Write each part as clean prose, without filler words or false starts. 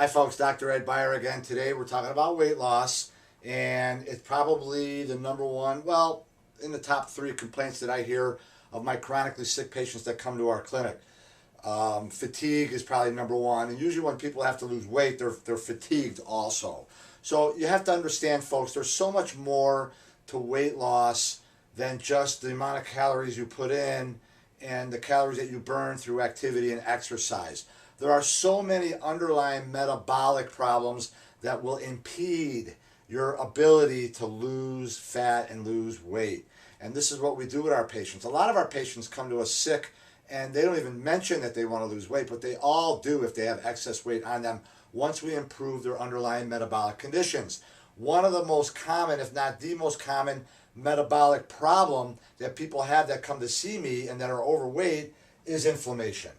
Hi folks, Dr. Ed Beyer again. Today we're talking about weight loss, and it's probably the number one, well, in the top three complaints that I hear of my chronically sick patients that come to our clinic. Fatigue is probably number one, and usually when people have to lose weight, they're fatigued also. So you have to understand, folks, there's so much more to weight loss than just the amount of calories you put in and the calories that you burn through activity and exercise. There are so many underlying metabolic problems that will impede your ability to lose fat and lose weight. And this is what we do with our patients. A lot of our patients come to us sick and they don't even mention that they want to lose weight, but they all do if they have excess weight on them once we improve their underlying metabolic conditions. One of the most common, if not the most common, metabolic problem that people have that come to see me and that are overweight is inflammation.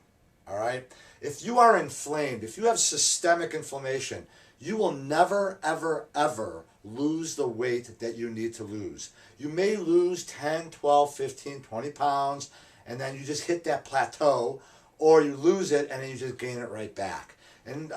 All right? If you are inflamed, if you have systemic inflammation, you will never, ever, ever lose the weight that you need to lose. You may lose 10, 12, 15, 20 pounds, and then you just hit that plateau, or you lose it and then you just gain it right back. And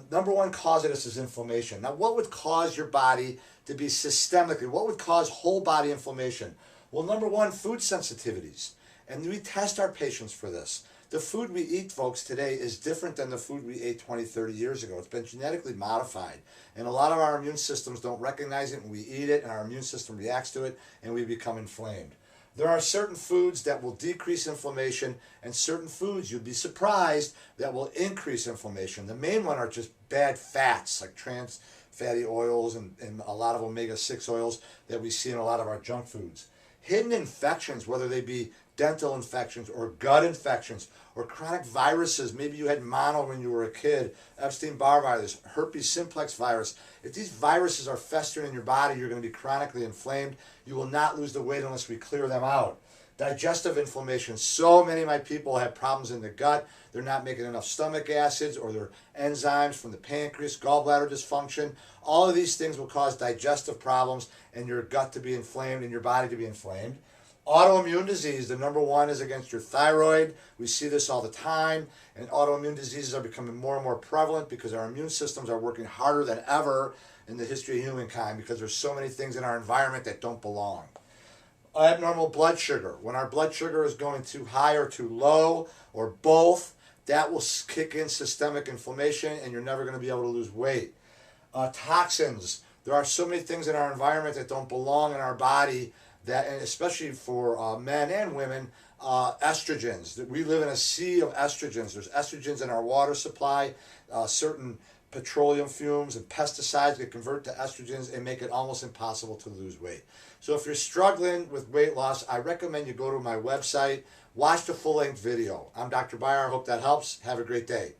number one cause of this is inflammation. Now, what would cause your body to be systemically? What would cause whole body inflammation? Well, number one, food sensitivities. And we test our patients for this. The food we eat, folks, today is different than the food we ate 20, 30 years ago. It's been genetically modified. And a lot of our immune systems don't recognize it, and we eat it, and our immune system reacts to it, and we become inflamed. There are certain foods that will decrease inflammation, and certain foods, you'd be surprised, that will increase inflammation. The main one are just bad fats, like trans fatty oils and a lot of omega-6 oils that we see in a lot of our junk foods. Hidden infections, whether they be dental infections or gut infections or chronic viruses. Maybe you had mono when you were a kid, Epstein-Barr virus, herpes simplex virus. If these viruses are festering in your body, you're going to be chronically inflamed. You will not lose the weight unless we clear them out. Digestive inflammation. So many of my people have problems in the gut. They're not making enough stomach acids or their enzymes from the pancreas, gallbladder dysfunction. All of these things will cause digestive problems and your gut to be inflamed and your body to be inflamed. Autoimmune disease, the number one is against your thyroid. We see this all the time, and autoimmune diseases are becoming more and more prevalent because our immune systems are working harder than ever in the history of humankind because there's so many things in our environment that don't belong. Abnormal blood sugar. When our blood sugar is going too high or too low, or both, that will kick in systemic inflammation and you're never going to be able to lose weight. Toxins. There are so many things in our environment that don't belong in our body that, and especially for men and women, estrogens. We live in a sea of estrogens. There's estrogens in our water supply. Certain petroleum fumes and pesticides get converted to estrogens and make it almost impossible to lose weight. So if you're struggling with weight loss, I recommend you go to my website, watch the full-length video. I'm Dr. Beyer. I hope that helps. Have a great day.